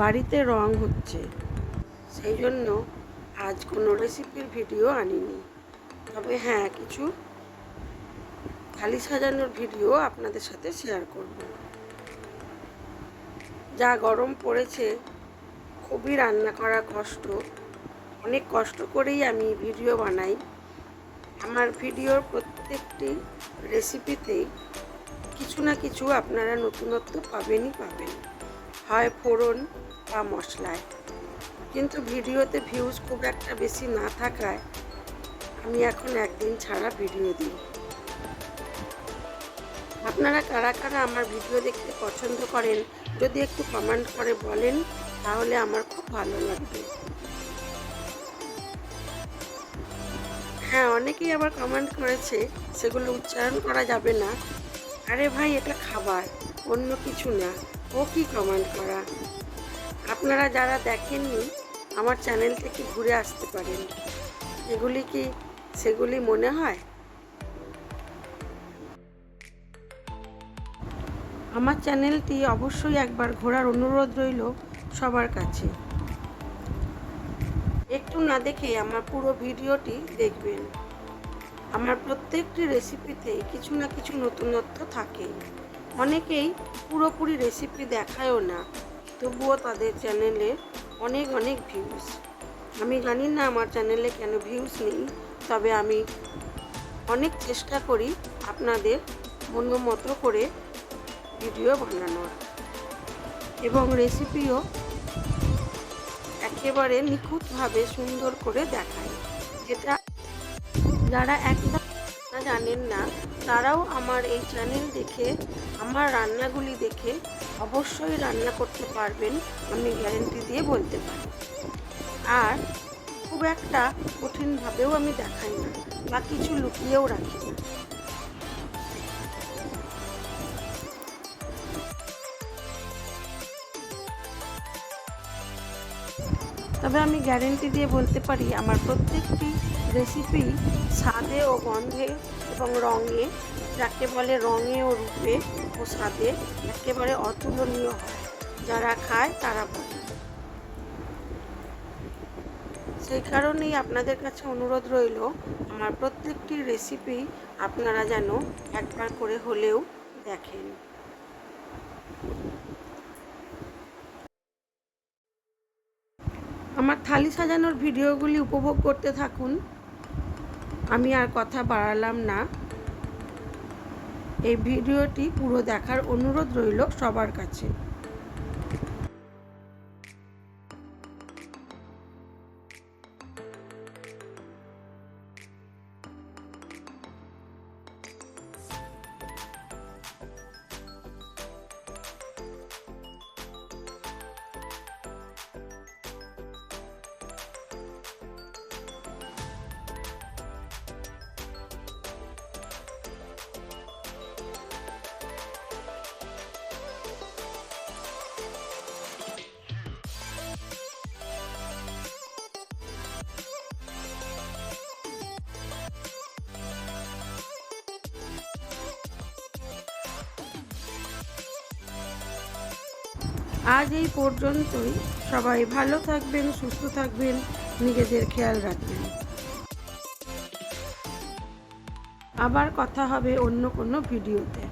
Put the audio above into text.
বাড়িতে রং হচ্ছে, সেই জন্য আজ কোনো রেসিপির ভিডিও আনিনি। তবে হ্যাঁ, কিছু থালি সাজানোর ভিডিও আপনাদের সাথে শেয়ার করব। যা গরম পড়েছে, খুবই রান্না করা কষ্ট। অনেক কষ্ট করেই আমি ভিডিও বানাই। আমার ভিডিওর প্রত্যেকটি রেসিপিতেই কিছু না কিছু আপনারা নতুনত্ব পাবেনই পাবেন, হয় ফোড়ন বা মশলায়। কিন্তু ভিডিওতে ভিউজ খুব একটা বেশি না থাকায় আমি এখন একদিন ছাড়া ভিডিও দিই। আপনারা কারা কারা আমার ভিডিও দেখতে পছন্দ করেন যদি একটু কমেন্ট করে বলেন, তাহলে আমার খুব ভালো লাগবে। হ্যাঁ, অনেকেই আবার কমেন্ট করেছে সেগুলো উচ্চারণ করা যাবে না। আরে ভাই, এটা খাবার, অন্য কিছু না। ও কি কমেন্ট করা? আপনারা যারা দেখেননি আমার চ্যানেল থেকে ঘুরে আসতে পারেন। এগুলি কি সেগুলি মনে হয়? আমার চ্যানেলটি অবশ্যই একবার ঘোরার অনুরোধ রইল সবার কাছে। একটু না দেখে আমার পুরো ভিডিওটি দেখবেন। আমার প্রত্যেকটি রেসিপিতে কিছু না কিছু নতুনত্ব থাকে। অনেকেই পুরোপুরি রেসিপি দেখায়ও না, তবুও তাদের চ্যানেলে অনেক অনেক ভিউজ। আমি জানি না আমার চ্যানেলে কেন ভিউজ নেই, তবে আমি অনেক চেষ্টা করি আপনাদের মতো করে ভিডিও বানানোর, এবং রেসিপিও একেবারে নিখুঁতভাবে সুন্দর করে দেখাই। যেটা যারা একদম জানেন না তারাও আমার এই চ্যানেল দেখে, আমার রান্নাগুলি দেখে অবশ্যই রান্না করতে পারবেন, আমি গ্যারেন্টি দিয়ে বলতে পারি। আর খুব একটা কঠিনভাবেও আমি দেখাই না বা কিছু লুকিয়েও রাখি না। তবে আমি গ্যারেন্টি দিয়ে বলতে পারি আমার প্রত্যেকটি রেসিপি স্বাদে ও গন্ধে এবং রঙে, যাকে বলে রঙে ও রূপে ও স্বাদে একেবারে অতুলনীয় হয়। যারা খায় তারা বলে। সেই কারণেই আপনাদের কাছে অনুরোধ রইল আমার প্রত্যেকটি রেসিপি আপনারা যেন একবার করে হলেও দেখেন। আমার থালি সাজানোর ভিডিওগুলি উপভোগ করতে থাকুন। আমি আর কথা বাড়ালাম না। এই ভিডিওটি পুরো দেখার অনুরোধ রইল সবার কাছে। আজ এই পর্যন্তই। সবাই ভালো থাকবেন, সুস্থ থাকবেন, নিজেদের খেয়াল রাখবেন। আবার কথা হবে অন্য কোনো ভিডিওতে।